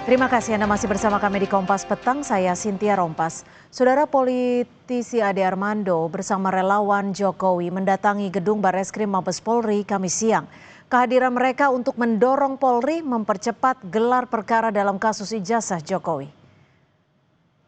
Terima kasih Anda masih bersama kami di Kompas Petang, saya Cynthia Rompas. Saudara politisi Ade Armando bersama relawan Jokowi mendatangi gedung Barreskrim Mabes Polri Kamis siang. Kehadiran mereka untuk mendorong Polri mempercepat gelar perkara dalam kasus ijazah Jokowi.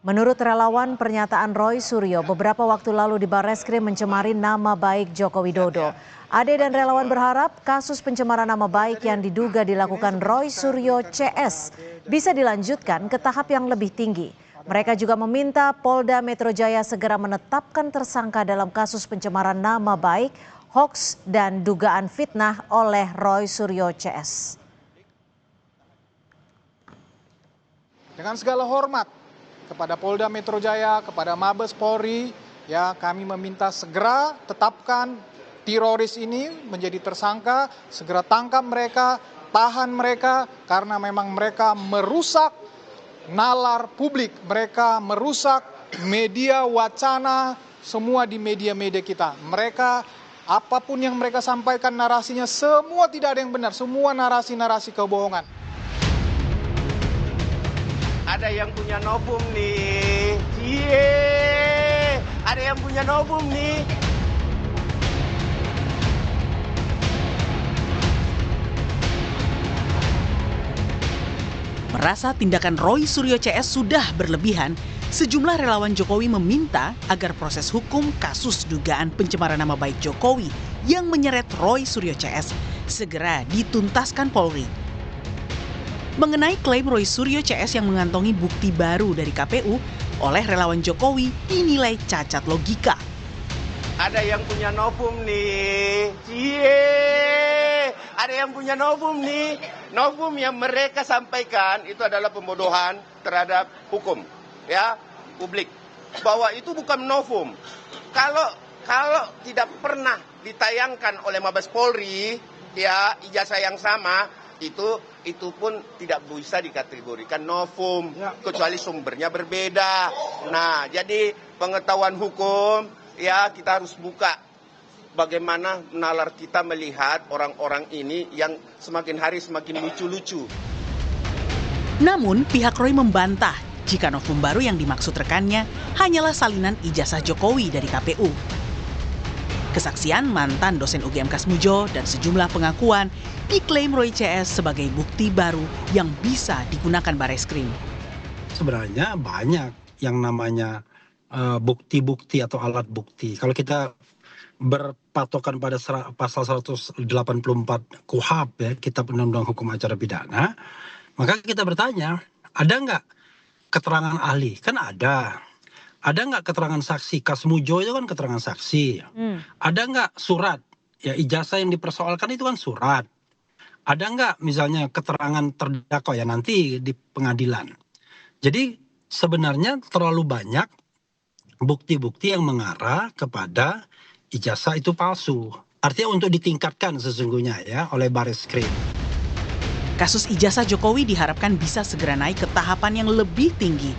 Menurut relawan, pernyataan Roy Suryo beberapa waktu lalu di Barreskrim mencemari nama baik Joko Widodo. Ade dan relawan berharap kasus pencemaran nama baik yang diduga dilakukan Roy Suryo CS bisa dilanjutkan ke tahap yang lebih tinggi. Mereka juga meminta Polda Metro Jaya segera menetapkan tersangka dalam kasus pencemaran nama baik, hoaks, dan dugaan fitnah oleh Roy Suryo CS. Dengan segala hormat kepada Polda Metro Jaya, kepada Mabes Polri, ya kami meminta segera tetapkan teroris ini menjadi tersangka, segera tangkap mereka, tahan mereka karena memang mereka merusak nalar publik, mereka merusak media wacana semua di media-media kita. Mereka apapun yang mereka sampaikan narasinya semua tidak ada yang benar, semua narasi-narasi kebohongan. Ada yang punya novum nih. Ada yang punya novum nih. Merasa tindakan Roy Suryo CS sudah berlebihan, sejumlah relawan Jokowi meminta agar proses hukum kasus dugaan pencemaran nama baik Jokowi yang menyeret Roy Suryo CS segera dituntaskan Polri. Mengenai klaim Roy Suryo CS yang mengantongi bukti baru dari KPU oleh relawan Jokowi dinilai cacat logika. Ada yang punya novum nih. Ada yang punya novum nih. Novum yang mereka sampaikan itu adalah pembodohan terhadap hukum, ya, publik. Bahwa itu bukan novum. Kalau tidak pernah ditayangkan oleh Mabes Polri, ya, ijazah yang sama, itu pun tidak bisa dikategorikan novum, kecuali sumbernya berbeda. Nah, jadi pengetahuan hukum, ya, kita harus buka bagaimana nalar kita melihat orang-orang ini yang semakin hari semakin lucu-lucu. Namun pihak Roy membantah jika novum baru yang dimaksud rekannya hanyalah salinan ijazah Jokowi dari KPU. Kesaksian mantan dosen UGM Kasmujo dan sejumlah pengakuan diklaim Roy CS sebagai bukti baru yang bisa digunakan Barreskrim. Sebenarnya banyak yang namanya bukti-bukti atau alat bukti. Kalau kita berpatokan pada pasal 184 KUHP, ya, Kitab Undang-Undang Hukum Acara Pidana, maka kita bertanya, ada nggak keterangan ahli? Kan ada. Ada nggak keterangan saksi? Kasmujo itu kan keterangan saksi. Ada nggak surat? Ya, ijazah yang dipersoalkan itu kan surat. Ada nggak misalnya keterangan terdakwa, ya nanti di pengadilan. Jadi sebenarnya terlalu banyak bukti-bukti yang mengarah kepada ijazah itu palsu. Artinya untuk ditingkatkan sesungguhnya, ya, oleh Barreskrim. Kasus ijazah Jokowi diharapkan bisa segera naik ke tahapan yang lebih tinggi.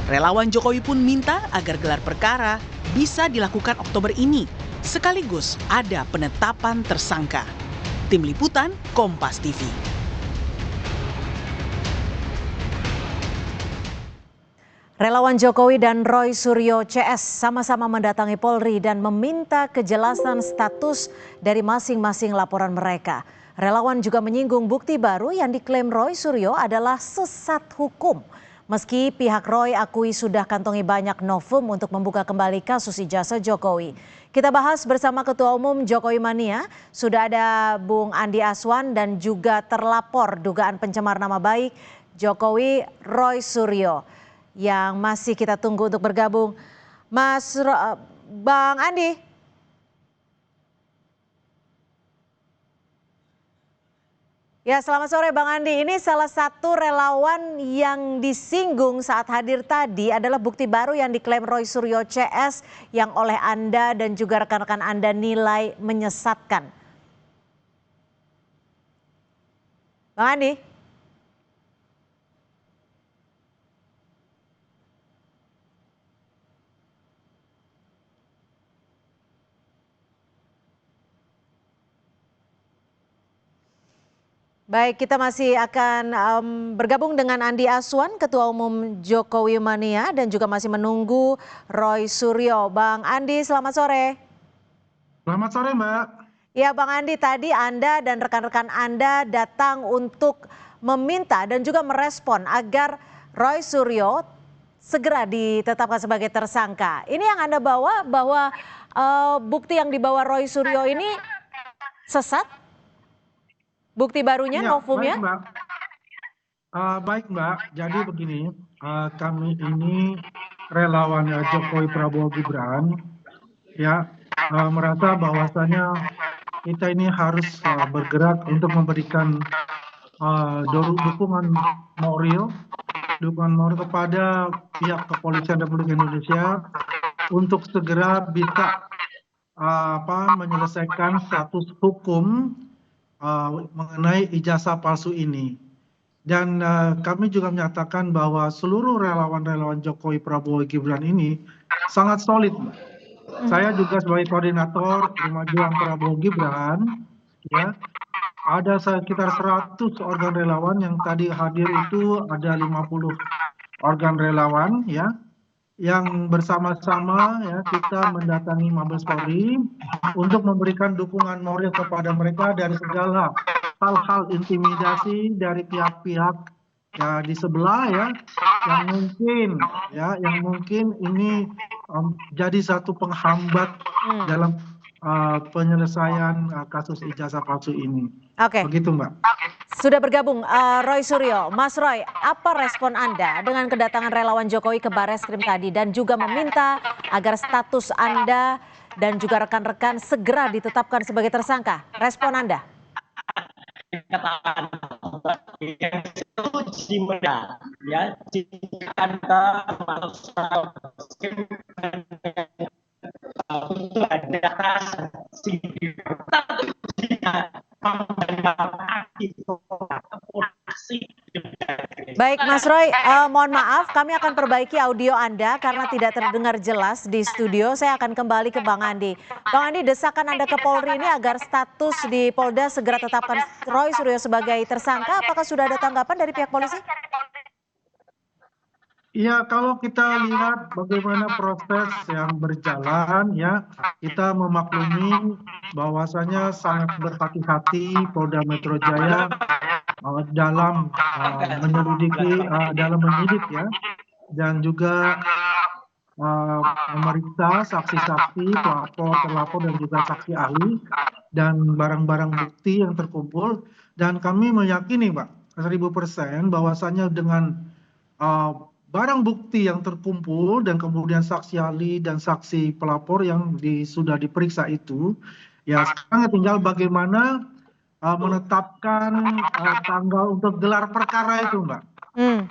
Relawan Jokowi pun minta agar gelar perkara bisa dilakukan Oktober ini, sekaligus ada penetapan tersangka. Tim Liputan, Kompas TV. Relawan Jokowi dan Roy Suryo CS sama-sama mendatangi Polri dan meminta kejelasan status dari masing-masing laporan mereka. Relawan juga menyinggung bukti baru yang diklaim Roy Suryo adalah sesat hukum. Meski pihak Roy akui sudah kantongi banyak novum untuk membuka kembali kasus ijazah Jokowi. Kita bahas bersama Ketua Umum Jokowi Mania, sudah ada Bung Andi Aswan dan juga terlapor dugaan pencemar nama baik Jokowi Roy Suryo yang masih kita tunggu untuk bergabung. Bang Andi. Ya, selamat sore Bang Andi. Ini salah satu relawan yang disinggung saat hadir tadi adalah bukti baru yang diklaim Roy Suryo CS yang oleh Anda dan juga rekan-rekan Anda nilai menyesatkan. Bang Andi. Baik, kita masih akan bergabung dengan Andi Aswan, Ketua Umum Jokowi Mania, dan juga masih menunggu Roy Suryo. Bang Andi, selamat sore. Selamat sore, Mbak. Ya, Bang Andi, tadi Anda dan rekan-rekan Anda datang untuk meminta dan juga merespon agar Roy Suryo segera ditetapkan sebagai tersangka. Ini yang Anda bawa bahwa bukti yang dibawa Roy Suryo ini sesat? Bukti barunya, Ya, novumnya? baik, Mbak. Baik, Mbak. Jadi begini, kami ini relawan Jokowi Prabowo Gibran, ya, merasa bahwasanya kita ini harus bergerak untuk memberikan dukungan moral kepada pihak kepolisian Republik Indonesia untuk segera bisa menyelesaikan status hukum mengenai ijazah palsu ini. Dan kami juga menyatakan bahwa seluruh relawan-relawan Jokowi Prabowo Gibran ini sangat solid. Saya juga sebagai koordinator Rumah Juang Prabowo Gibran, ya, ada sekitar 100 organ relawan yang tadi hadir itu ada 50 organ relawan, ya, yang bersama-sama ya kita mendatangi Mabes Polri untuk memberikan dukungan moral kepada mereka dari segala hal-hal intimidasi dari pihak-pihak ya di sebelah ya yang mungkin ini jadi satu penghambat dalam penyelesaian kasus ijazah palsu ini. Oke. Begitu, Mbak. Sudah bergabung Roy Suryo. Mas Roy, apa respon Anda dengan kedatangan relawan Jokowi ke Barreskrim tadi dan juga meminta agar status Anda dan juga rekan-rekan segera ditetapkan sebagai tersangka? Respon Anda? Ya, jika Anda untuk ada Baik Mas Roy, mohon maaf kami akan perbaiki audio Anda karena tidak terdengar jelas di studio. Saya akan kembali ke Bang Andi. Bang Andi, desakan Anda ke Polri ini agar status di Polda segera tetapkan Roy Suryo sebagai tersangka. Apakah sudah ada tanggapan dari pihak polisi? Ya, kalau kita lihat bagaimana proses yang berjalan, ya, kita memaklumi bahwasanya sangat berhati-hati Polda Metro Jaya dalam menyidik ya, dan juga memeriksa saksi-saksi, pelapor, terlapor dan juga saksi ahli dan barang-barang bukti yang terkumpul. Dan kami meyakini, Pak, 1000% bahwasanya dengan barang bukti yang terkumpul dan kemudian saksi ahli dan saksi pelapor yang sudah diperiksa itu, ya sekarang tinggal bagaimana menetapkan tanggal untuk gelar perkara itu, Mbak.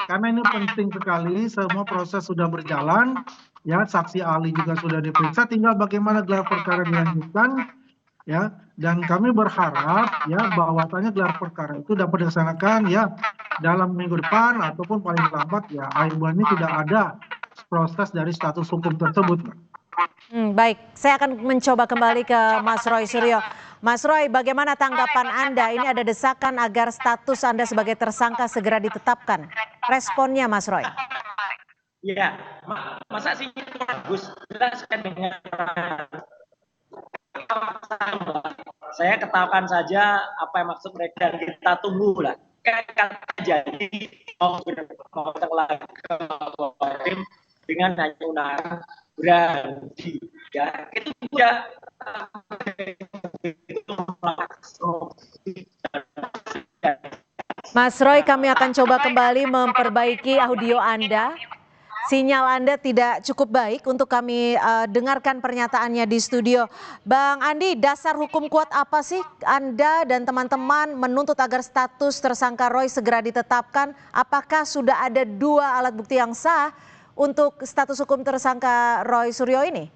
Karena ini penting sekali, semua proses sudah berjalan, ya saksi ahli juga sudah diperiksa, tinggal bagaimana gelar perkara dilanjutkan, ya. Dan kami berharap ya bahwasanya gelar perkara itu dapat dilaksanakan ya dalam minggu depan ataupun paling lambat ya akhir bulan ini sudah ada proses dari status hukum tersebut. Baik, saya akan mencoba kembali ke Mas Roy Suryo. Mas Roy, bagaimana tanggapan Anda? Ini ada desakan agar status Anda sebagai tersangka segera ditetapkan. Responnya Mas Roy? Ya, masa sih bagus jelaskan dengan saya ketahukan saja apa yang maksud mereka, kita tunggu lah. Kan jadi mau lagi dengan hanya undangan berhenti ya itu ya. Mas Roy, kami akan coba kembali memperbaiki audio Anda. Sinyal Anda tidak cukup baik untuk kami dengarkan pernyataannya di studio. Bang Andi, dasar hukum kuat apa sih Anda dan teman-teman menuntut agar status tersangka Roy segera ditetapkan? Apakah sudah ada 2 alat bukti yang sah untuk status hukum tersangka Roy Suryo ini?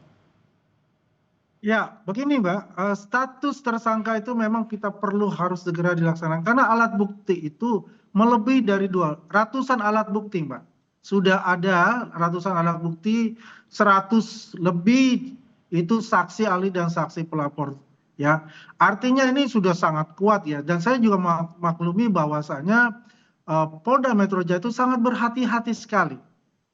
Ya, begini Mbak, status tersangka itu memang kita harus segera dilaksanakan karena alat bukti itu melebihi dari ratusan alat bukti, Mbak. Sudah ada ratusan alat bukti, 100 lebih itu saksi ahli dan saksi pelapor ya. Artinya ini sudah sangat kuat ya, dan saya juga maklumi bahwasanya Polda Metro Jaya itu sangat berhati-hati sekali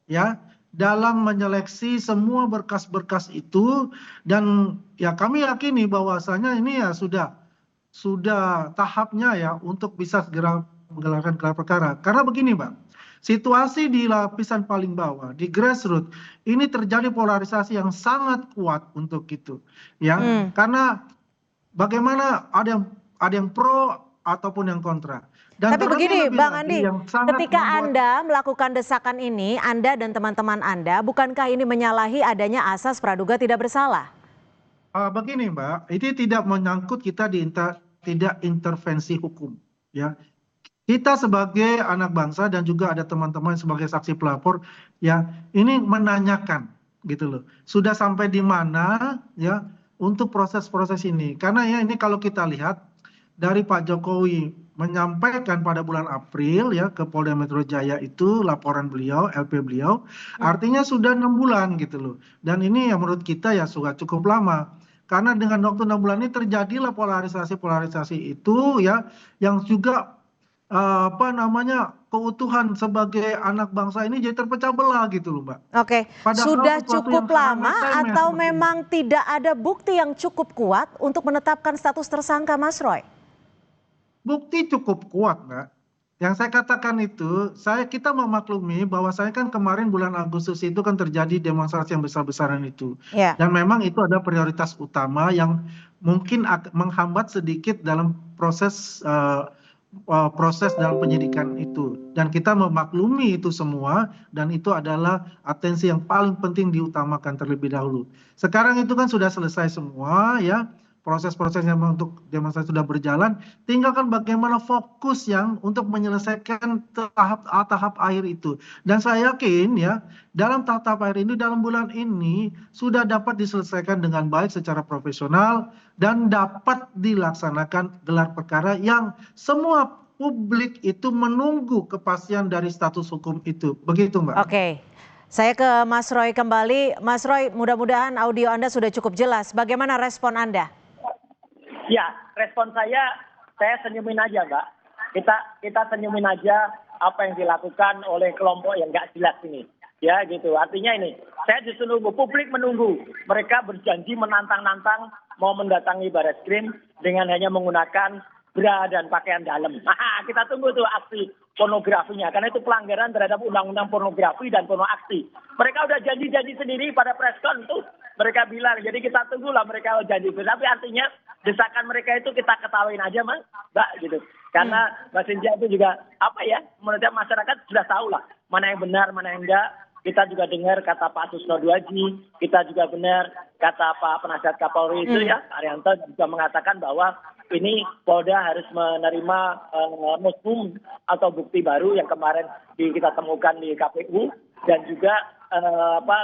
ya dalam menyeleksi semua berkas-berkas itu, dan ya kami yakini bahwasanya ini ya sudah tahapnya ya untuk bisa segera menggelarkan gelar perkara. Karena begini Mbak, situasi di lapisan paling bawah, di grassroots, ini terjadi polarisasi yang sangat kuat untuk itu ya. Karena bagaimana ada yang pro ataupun yang kontra. Dan tapi begini Bang Andi, ketika Anda melakukan desakan ini, Anda dan teman-teman Anda, bukankah ini menyalahi adanya asas praduga tidak bersalah? Begini Mbak, ini tidak menyangkut kita tidak intervensi hukum ya. Kita sebagai anak bangsa dan juga ada teman-teman sebagai saksi pelapor ya, ini menanyakan gitu loh. Sudah sampai di mana ya untuk proses-proses ini. Karena ya ini kalau kita lihat dari Pak Jokowi menyampaikan pada bulan April ya ke Polda Metro Jaya itu laporan beliau, LP beliau, artinya sudah 6 bulan gitu loh. Dan ini ya menurut kita ya sudah cukup lama. Karena dengan waktu 6 bulan ini terjadilah polarisasi itu ya, yang juga keutuhan sebagai anak bangsa ini jadi terpecah belah gitu loh Mbak. Oke, sudah cukup lama atau memang tidak ada bukti yang cukup kuat untuk menetapkan status tersangka Mas Roy? Bukti cukup kuat Mbak. Yang saya katakan itu, kita memaklumi bahwa saya kan kemarin bulan Agustus itu kan terjadi demonstrasi yang besar-besaran itu. Dan memang itu ada prioritas utama yang mungkin menghambat sedikit dalam proses dalam penyidikan itu, dan kita memaklumi itu semua, dan itu adalah atensi yang paling penting diutamakan terlebih dahulu. Sekarang itu kan sudah selesai semua ya, proses-prosesnya untuk demonstrasi sudah berjalan, tinggal kan bagaimana fokus yang untuk menyelesaikan tahap akhir itu. Dan saya yakin ya dalam tahap akhir ini, dalam bulan ini sudah dapat diselesaikan dengan baik secara profesional dan dapat dilaksanakan gelar perkara yang semua publik itu menunggu kepastian dari status hukum itu. Begitu Mbak. Oke. Saya ke Mas Roy kembali. Mas Roy, mudah-mudahan audio Anda sudah cukup jelas. Bagaimana respon Anda? Ya, respon saya senyumin aja Mbak. Kita senyumin aja apa yang dilakukan oleh kelompok yang nggak jelas ini. Ya gitu, artinya ini, saya justru nunggu, publik menunggu. Mereka berjanji menantang-nantang mau mendatangi Barreskrim dengan hanya menggunakan bra dan pakaian dalam. Nah, kita tunggu tuh aksi pornografinya, karena itu pelanggaran terhadap undang-undang pornografi dan porno aksi. Mereka udah janji-janji sendiri pada preskon tuh. Mereka bilang, jadi kita tunggulah mereka janji. Tapi artinya desakan mereka itu kita ketawain aja Mbak gitu. Karena Mbak Cynthia itu juga menurut masyarakat sudah tahu lah mana yang benar, mana yang enggak. Kita juga dengar kata Pak Susno Duaji, kita juga benar kata Pak Penasihat Kapolri itu ya, Arianto juga mengatakan bahwa ini Polda harus menerima muslim atau bukti baru yang kemarin kita temukan di KPU, dan juga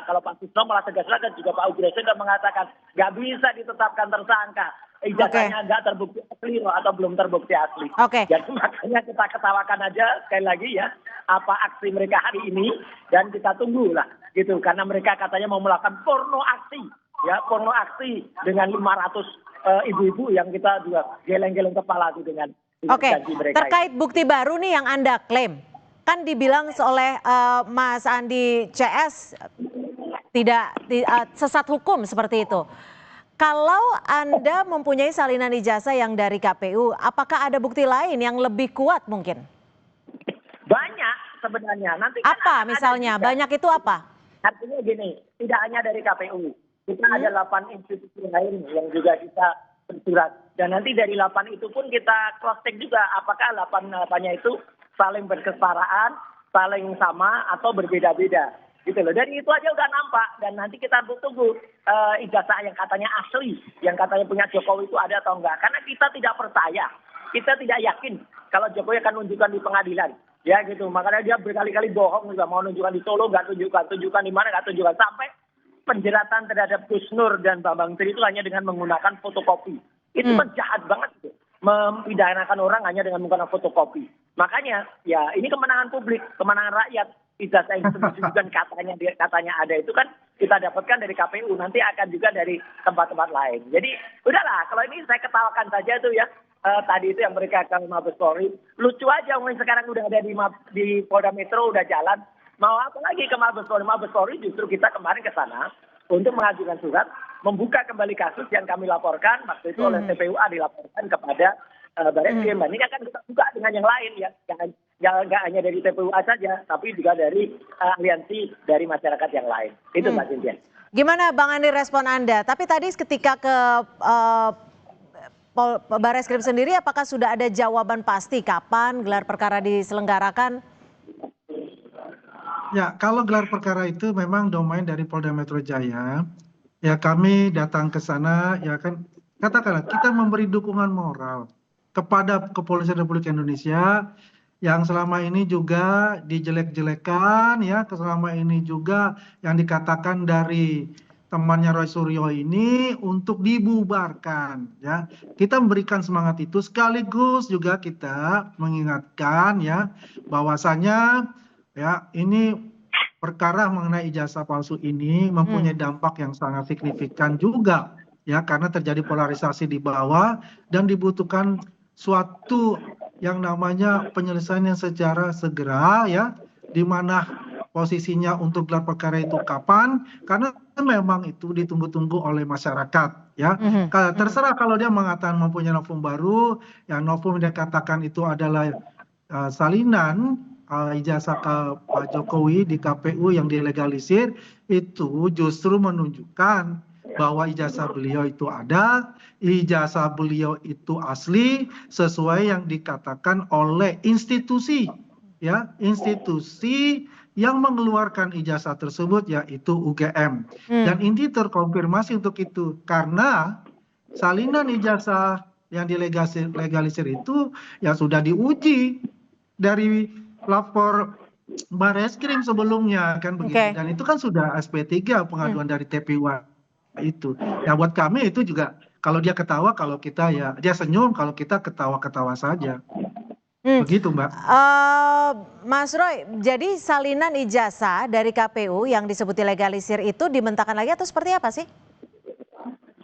kalau Pak Susno malah tegas-tegas juga Pak Ugro sudah mengatakan nggak bisa ditetapkan tersangka. Ijazahnya nggak terbukti asli atau belum terbukti asli. Jadi makanya kita ketawakan aja sekali lagi ya apa aksi mereka hari ini, dan kita tunggu lah gitu, karena mereka katanya mau melakukan porno aksi dengan 500 ibu-ibu yang kita juga geleng-geleng kepala tuh dengan janji mereka. Terkait bukti baru nih yang Anda klaim, kan dibilang oleh Mas Andi CS tidak sesat hukum seperti itu. Kalau Anda mempunyai salinan ijazah yang dari KPU, apakah ada bukti lain yang lebih kuat mungkin? Banyak sebenarnya. Nanti apa misalnya? Banyak itu apa? Artinya gini, tidak hanya dari KPU. Kita ada 8 institusi lain yang juga kita bersurat. Dan nanti dari 8 itu pun kita cross check juga apakah 8-8-nya itu saling berkesetaraan, saling sama atau berbeda-beda. Gitu loh. Dari itu aja udah nampak, dan nanti kita tunggu ijazah yang katanya asli, yang katanya punya Jokowi itu ada atau enggak. Karena kita tidak percaya, kita tidak yakin kalau Jokowi akan nunjukkan di pengadilan. Ya gitu, makanya dia berkali-kali bohong juga, mau nunjukkan di Solo, nggak tunjukkan di mana, nggak tunjukkan. Sampai penjeratan terhadap Gus Nur dan Bambang Tri itu hanya dengan menggunakan fotokopi. Itu kan jahat banget gitu. Mempidanakan orang hanya dengan menggunakan fotokopi. Makanya ya ini kemenangan publik, kemenangan rakyat. ijazah yang disebut-sebutkan katanya ada itu kan kita dapatkan dari KPU, nanti akan juga dari tempat-tempat lain. Jadi udahlah, kalau ini saya ketawakan saja tuh ya. Tadi itu yang mereka akan Mabes Polri, lucu aja mungkin sekarang udah ada di Polda Metro udah jalan, mau apa lagi ke Mabes Polri? Mabes Polri justru kita kemarin ke sana untuk mengajukan surat membuka kembali kasus yang kami laporkan waktu itu oleh TPUA dilaporkan kepada Barreskrim. Ini akan kita buka dengan yang lain ya, nggak hanya dari TPUA saja, tapi juga dari aliansi dari masyarakat yang lain. Itu Mbak Cynthia. Gimana Bang Andi respon Anda? Tapi tadi ketika ke Barreskrim sendiri, apakah sudah ada jawaban pasti kapan gelar perkara diselenggarakan? Ya, kalau gelar perkara itu memang domain dari Polda Metro Jaya. Ya, kami datang ke sana, ya kan, katakanlah kita memberi dukungan moral kepada Kepolisian Republik Indonesia yang selama ini juga dijelek-jelekan, ya, selama ini juga yang dikatakan dari temannya Roy Suryo ini untuk dibubarkan, ya. Kita memberikan semangat itu, sekaligus juga kita mengingatkan ya bahwasanya ya ini perkara mengenai ijazah palsu ini mempunyai dampak yang sangat signifikan juga ya, karena terjadi polarisasi di bawah dan dibutuhkan suatu yang namanya penyelesaian yang secara segera ya, di mana posisinya untuk gelar perkara itu kapan, karena memang itu ditunggu-tunggu oleh masyarakat ya. Terserah kalau dia mengatakan mempunyai novum baru, yang novum dia katakan itu adalah salinan ijazah ke Pak Jokowi di KPU yang dilegalisir, itu justru menunjukkan bahwa ijazah beliau itu ada, ijazah beliau itu asli sesuai yang dikatakan oleh institusi ya, institusi yang mengeluarkan ijazah tersebut yaitu UGM. Dan ini terkonfirmasi untuk itu karena salinan ijazah yang dilegalisir itu ya sudah diuji dari lapor Barreskrim sebelumnya kan begitu. Dan itu kan sudah SP3 pengaduan dari TPUA itu. Ya buat kami itu juga kalau dia ketawa, kalau kita ya dia senyum, kalau kita ketawa-ketawa saja. Begitu Mbak. Mas Roy, jadi salinan ijazah dari KPU yang disebut legalisir itu dibentangkan lagi atau seperti apa sih?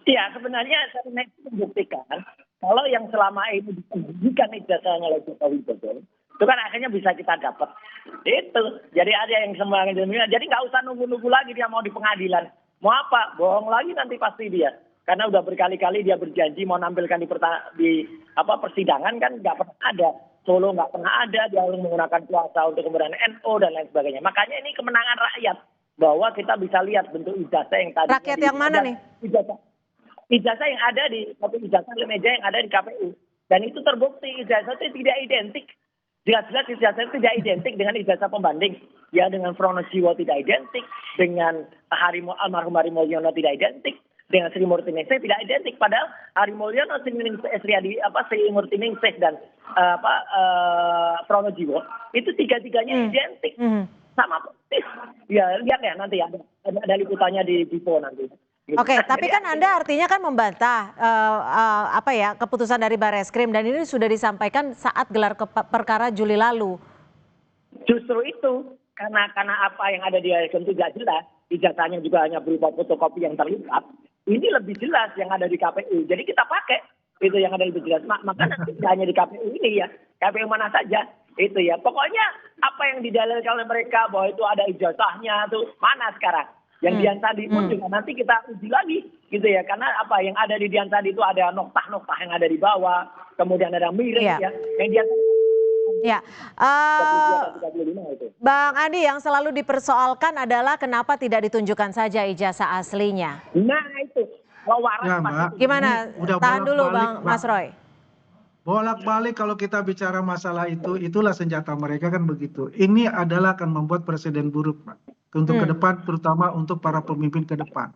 Iya, sebenarnya salinan itu membuktikan kalau yang selama ini disembunyikan ijazahnya oleh Jokowi betul, itu kan akhirnya bisa kita dapat. Itu, jadi ada yang sembarangan jaminan. Jadi nggak usah nunggu-nunggu lagi dia mau di pengadilan. Mau apa? Bohong lagi nanti pasti dia. Karena udah berkali-kali dia berjanji mau nampilkan di persidangan kan nggak pernah ada. Solo nggak pernah ada, dia harus menggunakan kuasa untuk kemudian NO dan lain sebagainya. Makanya ini kemenangan rakyat bahwa kita bisa lihat bentuk ijazah yang tadi. Rakyat yang mana nih? Ijazah yang ada di ijazah meja yang ada di KPU. Dan itu terbukti ijazah itu tidak identik. Jelas-jelas ijazah itu tidak identik dengan ijazah pembanding. Ya dengan Pronojiwo tidak identik, dengan almarhum Hari Mulyono tidak identik, dengan Sri Murtiningsih tidak identik. Padahal Hari Mulyono, Sri Murtiningsih dan Pronojiwo itu tiga-tiganya identik sama persis. Ya lihat ya nanti ada liputannya di Dipo nanti. Oke, tapi kan Anda artinya kan membantah keputusan dari Barreskrim dan ini sudah disampaikan saat gelar perkara Juli lalu. Justru itu karena apa yang ada di Barreskrim itu tidak jelas, ijazahnya juga hanya berupa fotokopi yang terlipat. Ini lebih jelas yang ada di KPU. Jadi kita pakai itu yang ada lebih jelas. Maka nanti tidak hanya di KPU ini ya, KPU mana saja itu ya. Pokoknya apa yang didalilkan oleh mereka bahwa itu ada ijazahnya tuh mana sekarang? Yang Dian Sandi pun juga nanti kita uji lagi gitu ya. Karena apa yang ada di Dian Sandi itu ada noktah-noktah yang ada di bawah, kemudian ada miring ya. Yang Dian ya. Bang Andi, yang selalu dipersoalkan adalah kenapa tidak ditunjukkan saja ijazah aslinya. Nah itu. Gimana? Tahan dulu Bang Mas Roy. Bolak-balik kalau kita bicara masalah itu, itulah senjata mereka kan begitu. Ini adalah akan membuat presiden buruk Pak. Untuk ke depan, terutama untuk para pemimpin ke depan.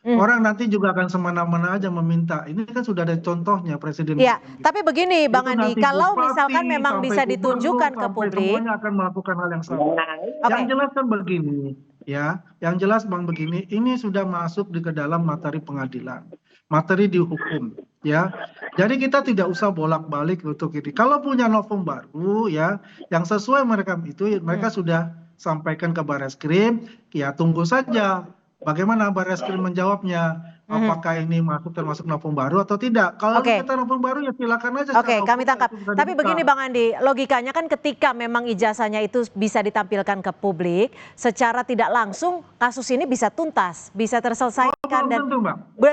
Orang nanti juga akan semena-mena aja meminta. Ini kan sudah ada contohnya presiden. Ya, tapi begini Bang Andi, kalau misalkan memang bisa ditunjukkan ke publik, semuanya akan melakukan hal yang sama. Yang jelas kan begini, ya, yang jelas Bang begini, ini sudah masuk ke dalam materi pengadilan, materi dihukum, ya. Jadi kita tidak usah bolak-balik untuk ini. Kalau punya novum baru, ya, yang sesuai mereka itu, mereka sudah sampaikan ke Barreskrim, ya tunggu saja bagaimana Barreskrim menjawabnya. Apakah ini termasuk novum baru atau tidak? Kalau kita novum baru ya silakan aja. Oke, kami tangkap. Tapi begini Bang Andi, logikanya kan ketika memang ijazahnya itu bisa ditampilkan ke publik, secara tidak langsung kasus ini bisa tuntas, bisa terselesaikan dan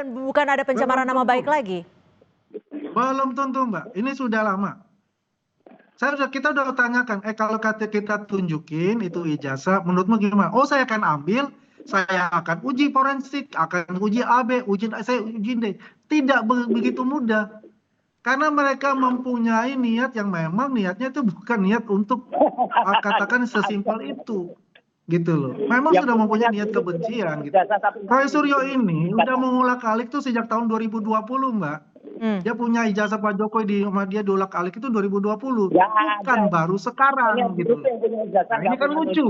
bukan ada pencemaran nama baik lagi. Belum tentu Mbak, ini sudah lama. Kita udah tanyakan, kalau kita tunjukin itu ijazah, menurutmu gimana? Oh saya akan ambil, saya akan uji forensik, akan uji AB, saya uji D. Tidak begitu mudah. Karena mereka mempunyai niat yang memang niatnya itu bukan niat untuk katakan sesimpel itu. Gitu loh. Memang sudah mempunyai niat kebencian. Gitu. Roy Suryo ini udah mengulak-alik tuh sejak tahun 2020 Mbak. Dia punya ijazah Pak Jokowi di dia diulak-alik itu 2020. Bukan baru sekarang gitu. Nah, ini kan lucu.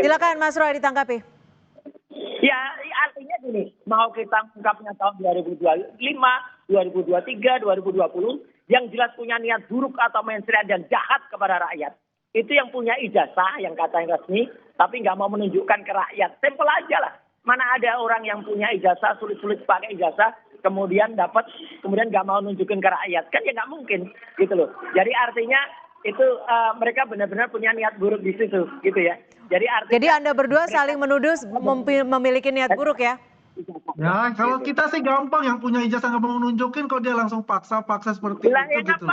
Silakan Mas Roy ditanggapi. Ya artinya gini, mau kita ungkapnya tahun 2025, 2023, 2020, yang jelas punya niat buruk atau mensreah dan jahat kepada rakyat. Itu yang punya ijazah, yang katanya resmi, tapi nggak mau menunjukkan ke rakyat. Simpel aja lah. Mana ada orang yang punya ijazah, sulit-sulit pakai ijazah, kemudian nggak mau nunjukin ke rakyat. Kan ya nggak mungkin gitu loh. Jadi artinya itu mereka benar-benar punya niat buruk di situ gitu ya. Jadi Anda berdua saling menuduh memiliki niat buruk ya? Ya kalau kita sih gampang, yang punya ijazah nggak mau nunjukin kok dia langsung paksa seperti itu gitu.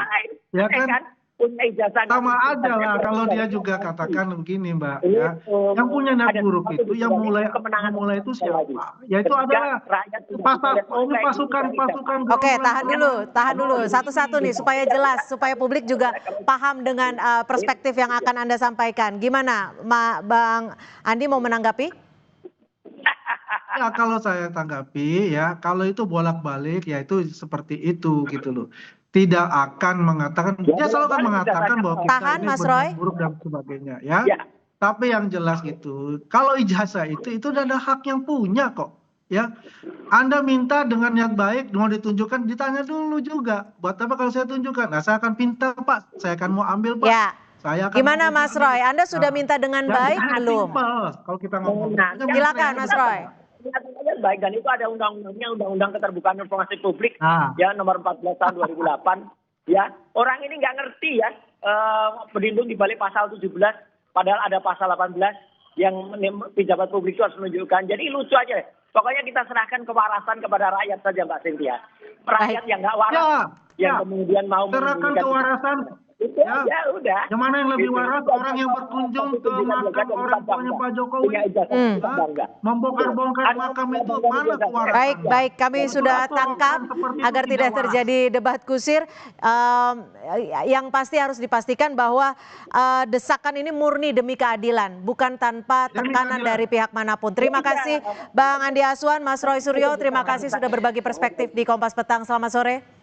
Ya kan? Punya ijazah sama aja lah kalau dia juga katakan begini Mbak ya. Yang punya niat buruk itu yang mulai itu siapa? Ya itu adalah pasukan. Oke, tahan dulu satu-satu nih supaya jelas, supaya publik juga paham dengan perspektif yang akan Anda sampaikan. Gimana Bang Andi mau menanggapi? Ya kalau saya tanggapi ya, kalau itu bolak-balik ya itu seperti itu gitu loh. Tidak akan mengatakan, dia selalu kan mengatakan bahwa kita ini berniat buruk dan sebagainya ya. Tapi yang jelas itu, kalau ijazah itu udah ada hak yang punya kok. Ya, Anda minta dengan niat baik, mau ditunjukkan, ditanya dulu juga. Buat apa kalau saya tunjukkan? Nah, saya akan pinta Pak, saya akan mau ambil Pak. Ya. Gimana Mas Roy? Anda sudah minta dengan baik belum? Kalau kita ngomong. Silakan Mas Roy. Baik, dan itu ada undang-undang keterbukaan informasi publik ya nomor 14 tahun 2008 ya. Orang ini nggak ngerti ya berlindung di balik pasal 17 padahal ada pasal 18 yang pejabat publik itu harus menunjukkan. Jadi lucu aja deh. Pokoknya kita serahkan kewarasan kepada rakyat saja Mbak Cynthia. Rakyat yang nggak waras yang kemudian mau serahkan kewarasan. Ya udah. Yang mana yang lebih waras, orang yang berkunjung ke makam orang tuanya Pak Jokowi, membongkar-bongkar makam itu, mana kewarasan? Baik, kami sudah tangkap agar tidak terjadi debat kusir. Yang pasti harus dipastikan bahwa desakan ini murni demi keadilan, bukan tanpa tekanan dari pihak manapun. Terima kasih Bang Andi Aswan, Mas Roy Suryo, terima kasih sudah berbagi perspektif di Kompas Petang. Selamat sore.